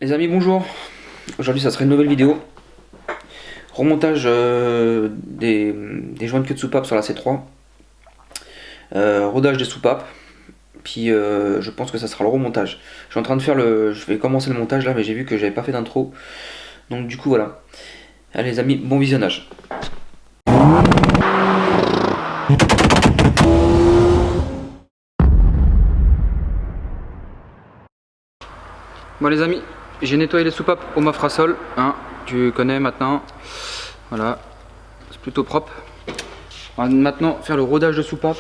Les amis, bonjour. Aujourd'hui, ça sera une nouvelle vidéo. Remontage des joints de queue de soupape sur la C3. Rodage des soupapes. Puis je pense que ça sera le remontage. Je suis en train de faire je vais commencer le montage là, mais j'ai vu que j'avais pas fait d'intro. Donc du coup voilà. Allez les amis, bon visionnage. Bon les amis, j'ai nettoyé les soupapes au Mafrasol, hein, tu connais maintenant. Voilà, c'est plutôt propre. On va maintenant faire le rodage de soupape,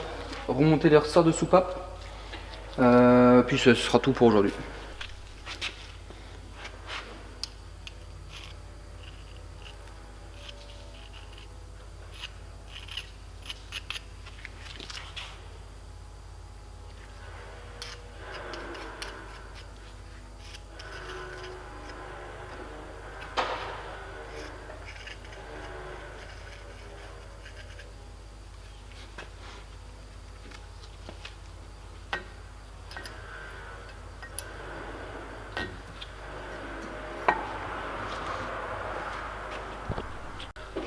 remonter les ressorts de soupape. Puis ce sera tout pour aujourd'hui.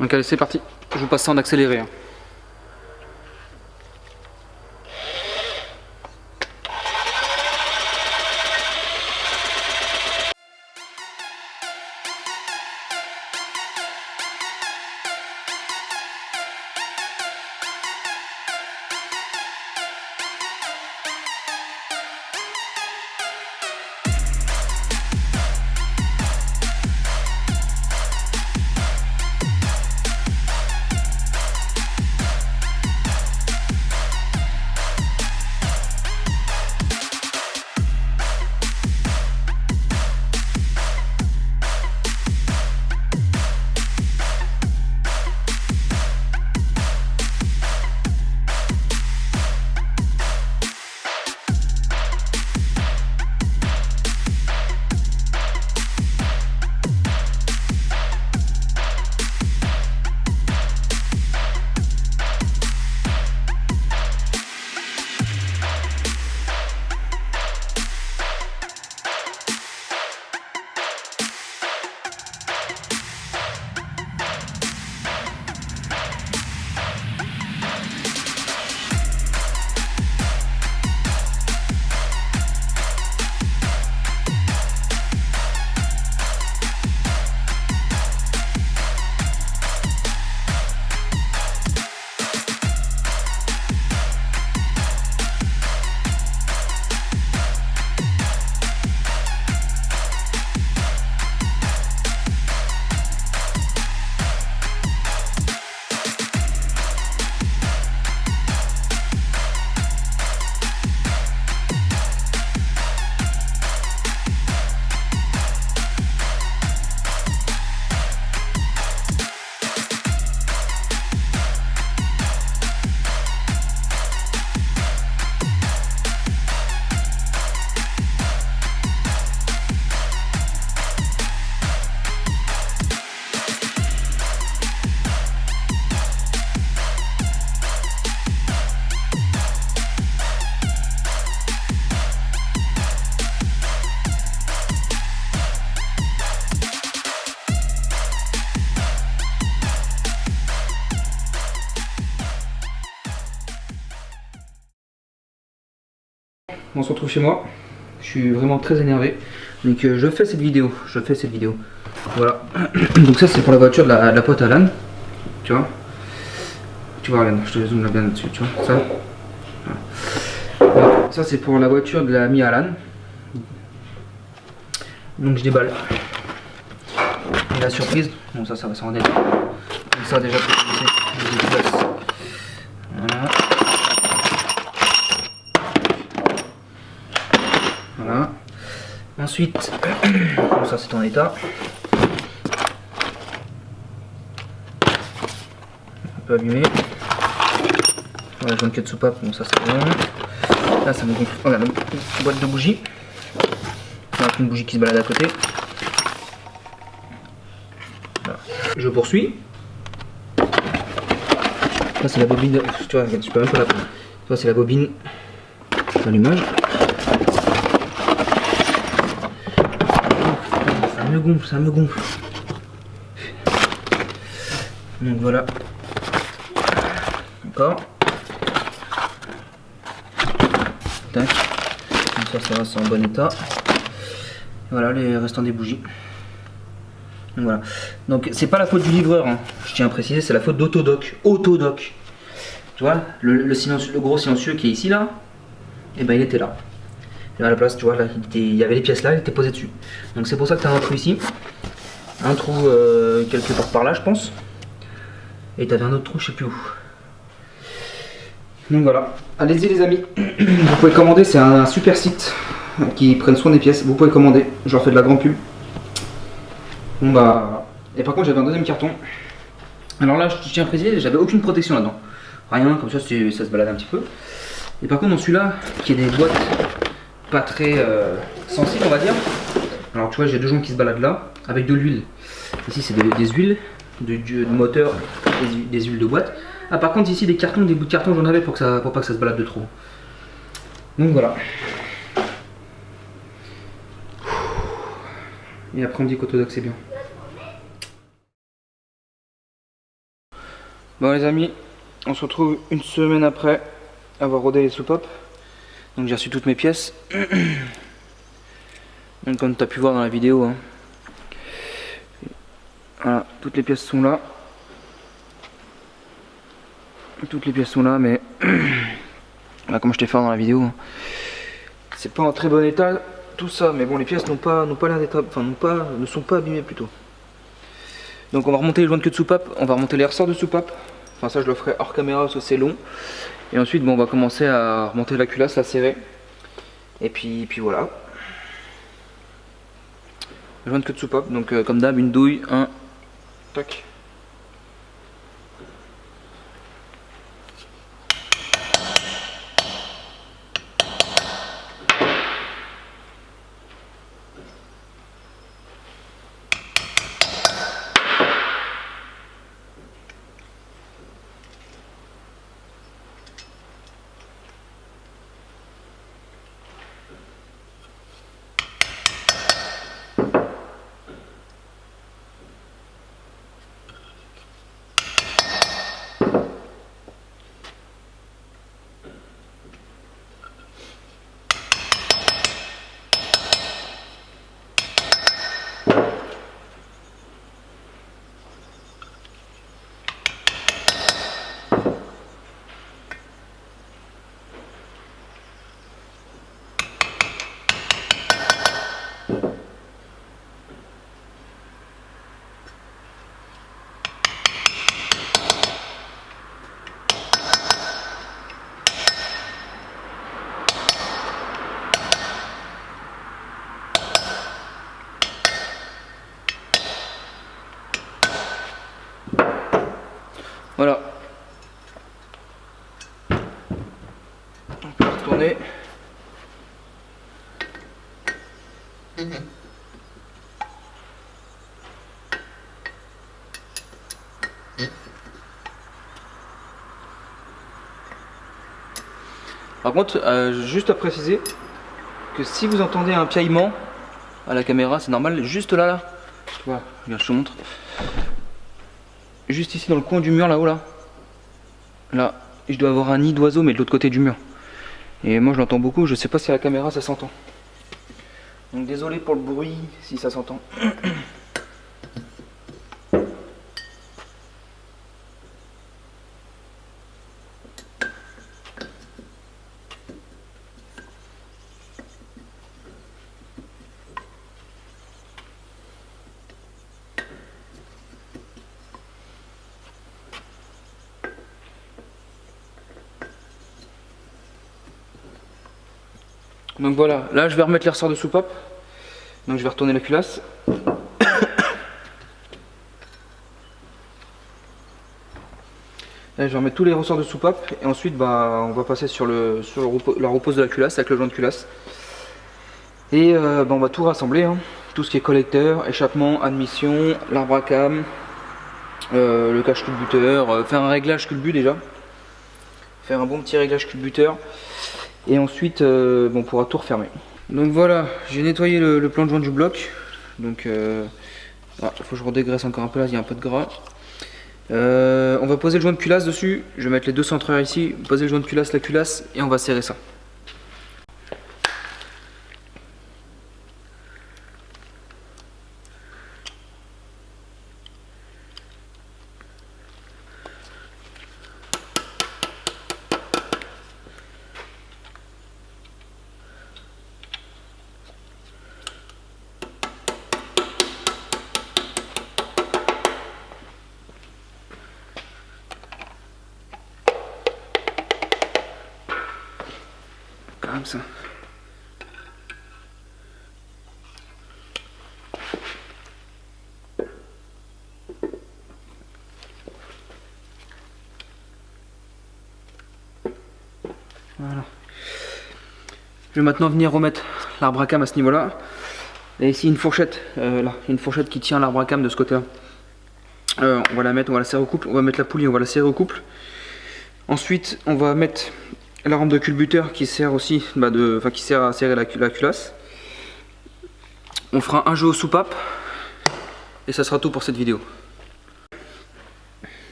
Donc allez, c'est parti. Je vous passe ça en accéléré. Hein. On se retrouve chez moi. Je suis vraiment très énervé. Donc je fais cette vidéo. Voilà. Donc ça c'est pour la voiture de la pote Alan. Tu vois. Tu vois, regarde, je te zoome là bien dessus. Tu vois ça. Voilà. Donc, ça c'est pour la voiture de l'ami Alan. Donc je déballe. Et la surprise. Bon ça va s'en aller. Donc ça déjà pour commencer. Voilà. Voilà. Ensuite, bon, ça c'est en état. Un peu allumé. Voilà, jaune queue de soupape, bon ça c'est bon. Là ça me gonfle. Regarde, une boîte de bougies. Avec une bougie qui se balade à côté. Voilà. Je poursuis. Là c'est la bobine. Tu vois, regarde, je peux même pas la prendre. Tu vois, c'est la bobine d'allumage. me gonfle, ça me gonfle. Donc voilà. Encore. Tac. Comme ça va, c'est en bon état. Voilà les restants des bougies. Donc voilà. Donc c'est pas la faute du livreur, hein. Je tiens à préciser, c'est la faute d'Autodoc. Autodoc. Tu vois, le gros silencieux qui est ici là, et ben il était là. Et à la place, tu vois, là, il y avait les pièces là, il était posé dessus. Donc c'est pour ça que tu as un trou ici. Un trou quelque part par là, je pense. Et tu avais un autre trou, je sais plus où. Donc voilà. Allez-y les amis. Vous pouvez commander, c'est un super site qui prennent soin des pièces. Vous pouvez commander, je leur fais de la grande pub. Bon bah. Et par contre j'avais un deuxième carton. Alors là je tiens à préciser, j'avais aucune protection là-dedans. Rien, comme ça ça se balade un petit peu. Et par contre dans celui-là, qui est des boîtes pas très sensibles on va dire. Alors tu vois j'ai deux joints qui se baladent là, avec de l'huile. Ici c'est des huiles, de moteur, des huiles de boîte. Ah par contre ici des cartons, des bouts de carton j'en avais pour pas que ça se balade de trop. Donc voilà. Et après on me dit qu'Autodoc c'est bien. Bon les amis, on se retrouve une semaine après avoir rodé les soupapes. Donc j'ai reçu toutes mes pièces. Donc comme tu as pu voir dans la vidéo. Hein. Voilà, toutes les pièces sont là. Toutes les pièces sont là, mais bah, comme je t'ai fait dans la vidéo, hein. C'est pas en très bon état tout ça, mais bon les pièces n'ont pas l'air d'être, enfin ne sont pas abîmées plutôt. Donc on va remonter les joints de queue de soupape, on va remonter les ressorts de soupape. Enfin ça je le ferai hors caméra parce que c'est long. Et ensuite bon, on va commencer à remonter la culasse, la serrer. Et puis voilà. Les joints de queue de soupape, donc comme d'hab une douille, un tac. Voilà. On peut retourner. Par contre, juste à préciser que si vous entendez un piaillement à la caméra, c'est normal, juste là, tu vois, regarde, je te montre. Juste ici dans le coin du mur là-haut là, je dois avoir un nid d'oiseau mais de l'autre côté du mur. Et moi je l'entends beaucoup, je sais pas si à la caméra ça s'entend. Donc désolé pour le bruit si ça s'entend. Donc voilà, là je vais remettre les ressorts de soupape. Donc je vais retourner la culasse. Là je vais remettre tous les ressorts de soupape et ensuite bah, on va passer sur la repose de la culasse avec le joint de culasse. Et bah, on va tout rassembler, hein. Tout ce qui est collecteur, échappement, admission, l'arbre à cam, le cache culbuteur, faire un réglage culbu déjà. Faire un bon petit réglage culbuteur. Et ensuite on pourra tout refermer. Donc voilà, j'ai nettoyé le plan de joint du bloc. Donc faut que je redégraisse encore un peu là, il y a un peu de gras. On va poser le joint de culasse dessus. Je vais mettre les deux centreurs ici, poser le joint de culasse, la culasse, et on va serrer ça. Comme ça. Voilà. Je vais maintenant venir remettre l'arbre à cam à ce niveau-là. Et ici une fourchette, là, une fourchette qui tient l'arbre à cam de ce côté-là. On va la mettre, on va la serrer au couple. On va mettre la poulie, on va la serrer au couple. Ensuite, on va mettre la rampe de culbuteur qui sert aussi, qui sert à serrer la culasse. On fera un jeu aux soupapes et ça sera tout pour cette vidéo.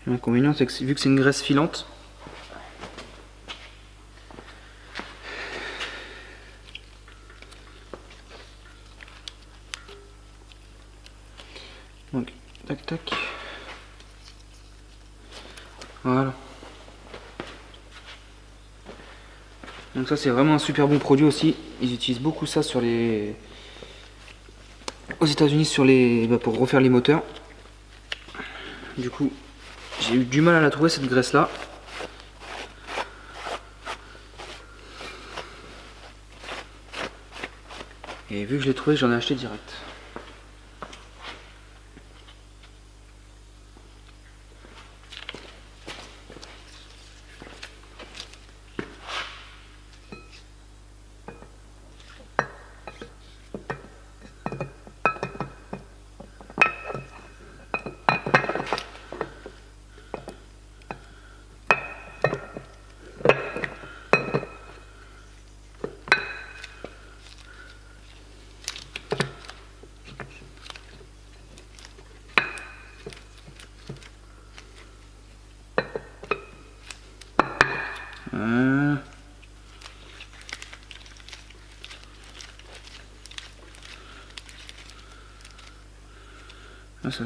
L'inconvénient, c'est que vu que c'est une graisse filante, donc tac tac, voilà. Donc ça c'est vraiment un super bon produit aussi. Ils utilisent beaucoup ça sur les, aux États-Unis sur les, pour refaire les moteurs. Du coup, j'ai eu du mal à la trouver cette graisse là. Et vu que je l'ai trouvé, j'en ai acheté direct.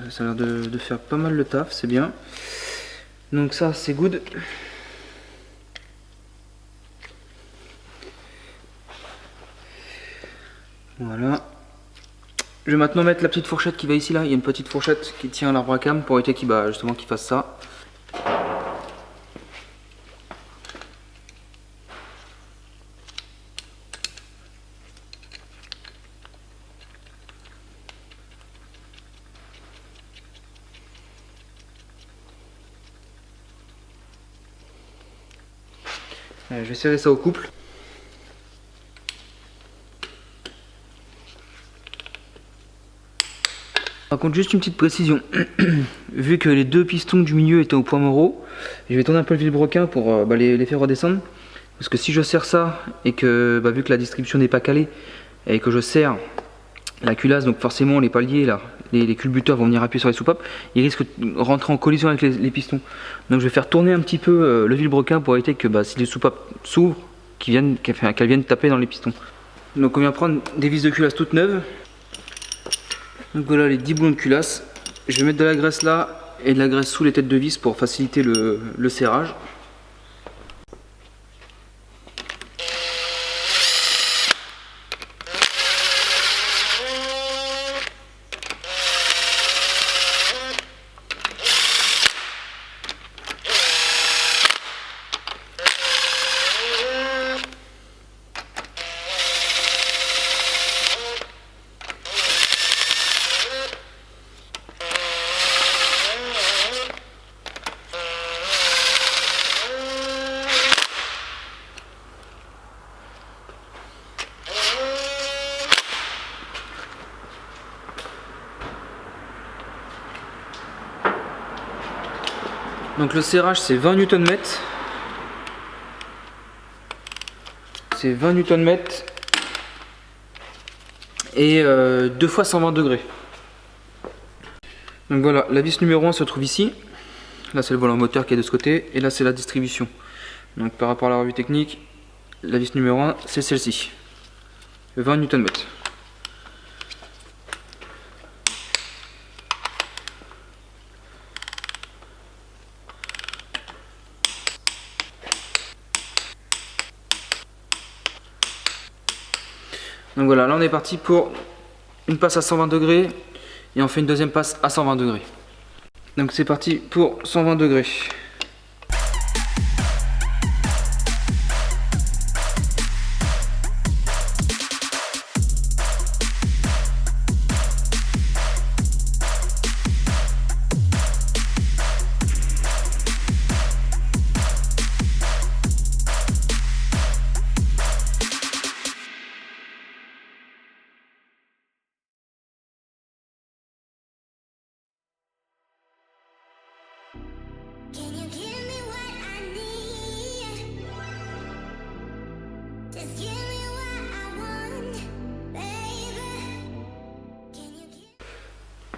Ça a l'air de faire pas mal le taf, c'est bien. Donc ça c'est good. Voilà. Je vais maintenant mettre la petite fourchette qui va ici là. Il y a une petite fourchette qui tient l'arbre à cam pour éviter qu'il justement qu'il fasse ça. Je vais serrer ça au couple. Par contre, juste une petite précision. Vu que les deux pistons du milieu étaient au point Moreau, je vais tourner un peu le vilebrequin pour les faire redescendre. Parce que si je serre ça et que vu que la distribution n'est pas calée et que je serre la culasse, donc forcément les paliers là, les culbuteurs vont venir appuyer sur les soupapes, ils risquent de rentrer en collision avec les pistons. Donc je vais faire tourner un petit peu le vilebrequin pour éviter que si les soupapes s'ouvrent, qu'elles viennent taper dans les pistons. Donc on vient prendre des vis de culasse toutes neuves. Donc voilà les 10 boulons de culasse. Je vais mettre de la graisse là et de la graisse sous les têtes de vis pour faciliter le serrage. Donc le serrage c'est 20 Nm. C'est 20 Nm et 2 fois 120 degrés. Donc voilà, la vis numéro 1 se trouve ici. Là c'est le volant moteur qui est de ce côté et là c'est la distribution. Donc par rapport à la revue technique, la vis numéro 1 c'est celle-ci. 20 Nm. Donc voilà, là on est parti pour une passe à 120 degrés et on fait une deuxième passe à 120 degrés. Donc c'est parti pour 120 degrés.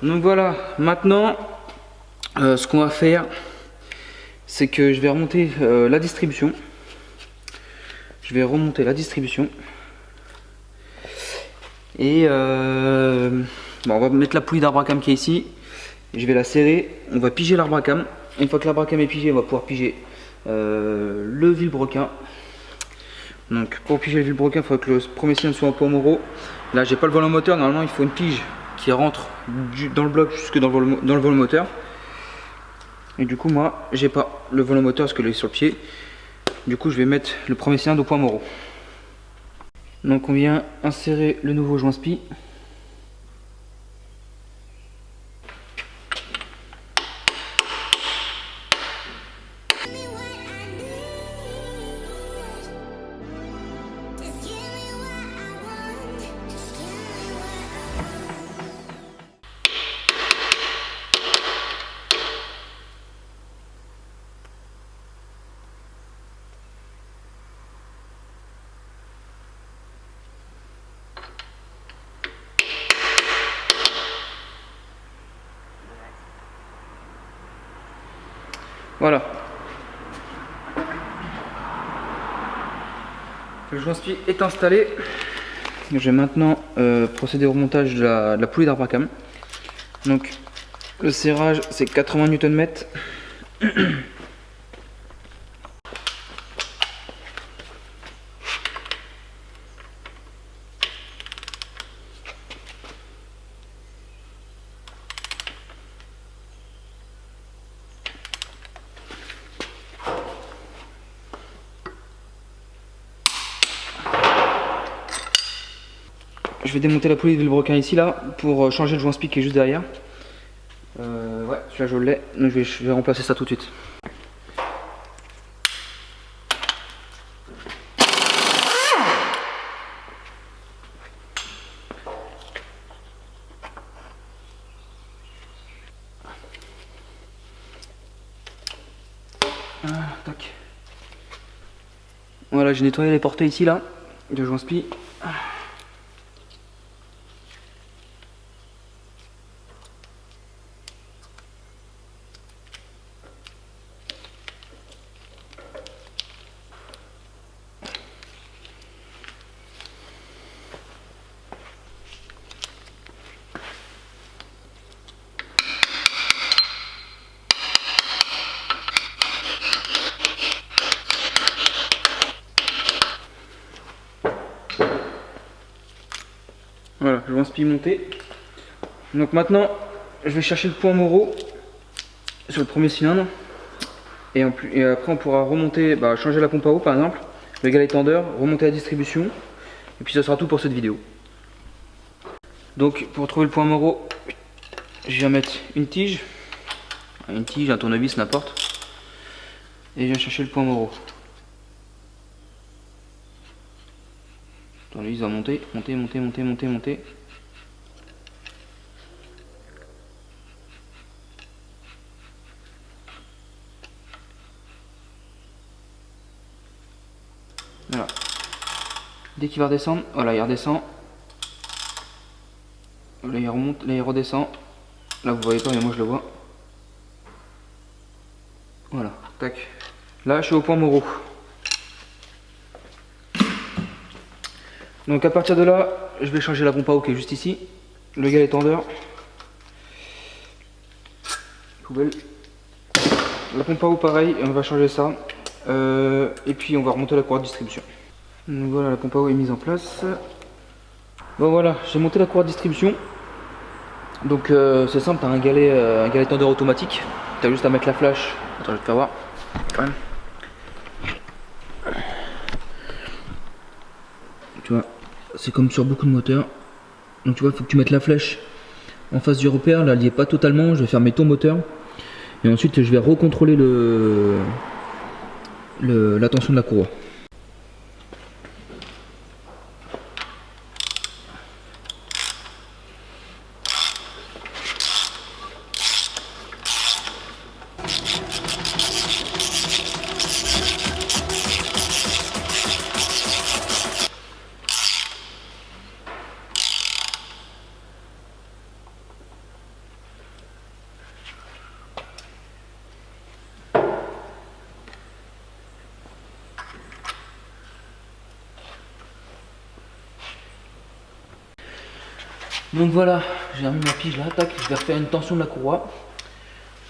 Donc voilà, maintenant ce qu'on va faire, c'est que je vais remonter la distribution. Je vais remonter la distribution. Et bon, on va mettre la poulie d'arbre à cam qui est ici. Je vais la serrer, on va piger l'arbre à cam. Une fois que l'arbre à cam est pigé, on va pouvoir piger le vilebrequin. Donc pour piger le vilebrequin, il faut que le premier cylindre soit en poids moraux. Là j'ai pas le volant moteur, normalement il faut une pige qui rentre dans le bloc jusque dans le volant moteur. Et du coup moi j'ai pas le volant moteur parce que là il est sur le pied. Du coup je vais mettre le premier cylindre au poids moraux. Donc on vient insérer le nouveau joint spi. Voilà. Le joint spi est installé. Je vais maintenant procéder au remontage de la poulie d'arbre à cam. Donc le serrage c'est 80 Nm. Je vais démonter la poulie de vilebrequin ici là pour changer le joint spi qui est juste derrière. Ouais, celui-là je l'ai, donc je vais remplacer ça tout de suite. Tac. Voilà, j'ai nettoyé les portées ici là de joint spi. Voilà, je joint spi monté. Donc maintenant, je vais chercher le point moraux sur le premier cylindre. Et après, on pourra remonter, changer la pompe à eau par exemple, le galet tendeur, remonter la distribution. Et puis ça sera tout pour cette vidéo. Donc pour trouver le point moraux, je viens mettre une tige, un tournevis, n'importe. Et je viens chercher le point moraux. Le tournevis va monter. dès qu'il va redescendre, voilà, il redescend. Là il remonte, là il redescend. Là vous voyez pas mais moi je le vois. Voilà, tac. Là je suis au point Moreau. Donc à partir de là, je vais changer la pompe à eau qui est juste ici. Le galet tendeur. Poubelle. La pompe à eau pareil, on va changer ça. Et puis on va remonter la courroie de distribution. Donc voilà, la pompe à eau est mise en place. Bon voilà, j'ai monté la courroie de distribution. Donc c'est simple, tu as un galet tendeur automatique. Tu as juste à mettre la flash. Attends, je vais te faire voir quand même. Tu vois, c'est comme sur beaucoup de moteurs. Donc tu vois, il faut que tu mettes la flèche en face du repère. Là, elle n'y est pas totalement. Je vais fermer ton moteur. Et ensuite, je vais recontrôler la tension de la courroie. Donc voilà, j'ai remis ma pige là, tac, je vais refaire une tension de la courroie.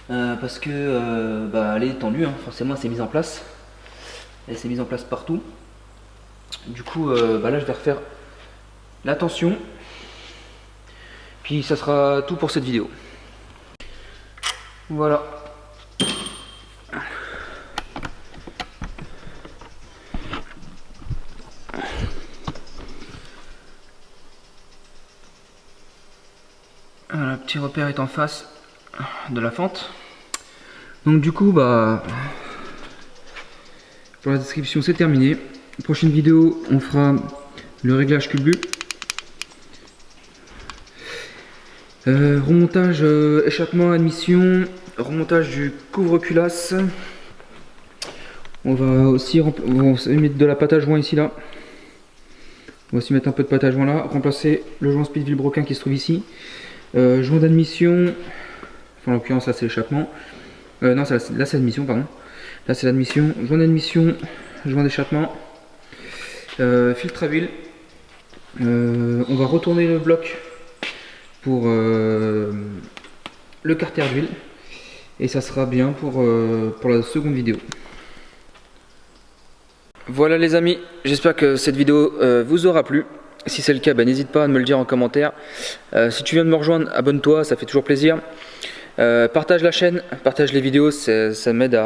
Parce que elle est tendue, hein, forcément elle s'est mise en place. Elle s'est mise en place partout. Du coup là je vais refaire la tension. Puis ça sera tout pour cette vidéo. Voilà. Le petit repère est en face de la fente. Donc du coup pour la description c'est terminé. Prochaine vidéo on fera le réglage culbu. Remontage échappement admission, remontage du couvre-culasse. On va aussi mettre de la pâte à joint ici là. On va aussi mettre un peu de pâte à joint là, remplacer le joint speed vilebrequin qui se trouve ici. Joint d'admission, enfin, en l'occurrence là c'est l'échappement. Non, là c'est l'admission, pardon. Là c'est l'admission, joint d'admission, joint d'échappement, filtre à huile. On va retourner le bloc pour le carter d'huile et ça sera bien pour la seconde vidéo. Voilà les amis, j'espère que cette vidéo vous aura plu. Si c'est le cas, n'hésite pas à me le dire en commentaire. Si tu viens de me rejoindre, abonne-toi, ça fait toujours plaisir. Partage la chaîne, partage les vidéos, ça m'aide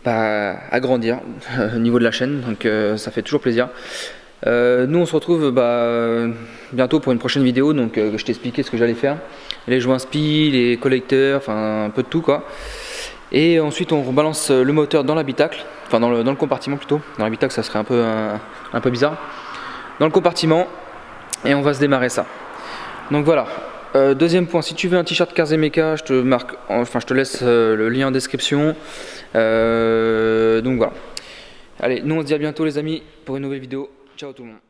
à grandir au niveau de la chaîne, donc ça fait toujours plaisir. Nous on se retrouve bientôt pour une prochaine vidéo, donc je t'ai expliqué ce que j'allais faire. Les joints spi, les collecteurs, enfin un peu de tout quoi. Et ensuite on rebalance le moteur dans l'habitacle, enfin dans le compartiment plutôt. Dans l'habitacle ça serait un peu bizarre. Dans le compartiment et on va se démarrer ça. Donc voilà. Deuxième point, si tu veux un t-shirt Karzemeka, je te laisse le lien en description. Donc voilà. Allez, nous on se dit à bientôt les amis pour une nouvelle vidéo. Ciao tout le monde.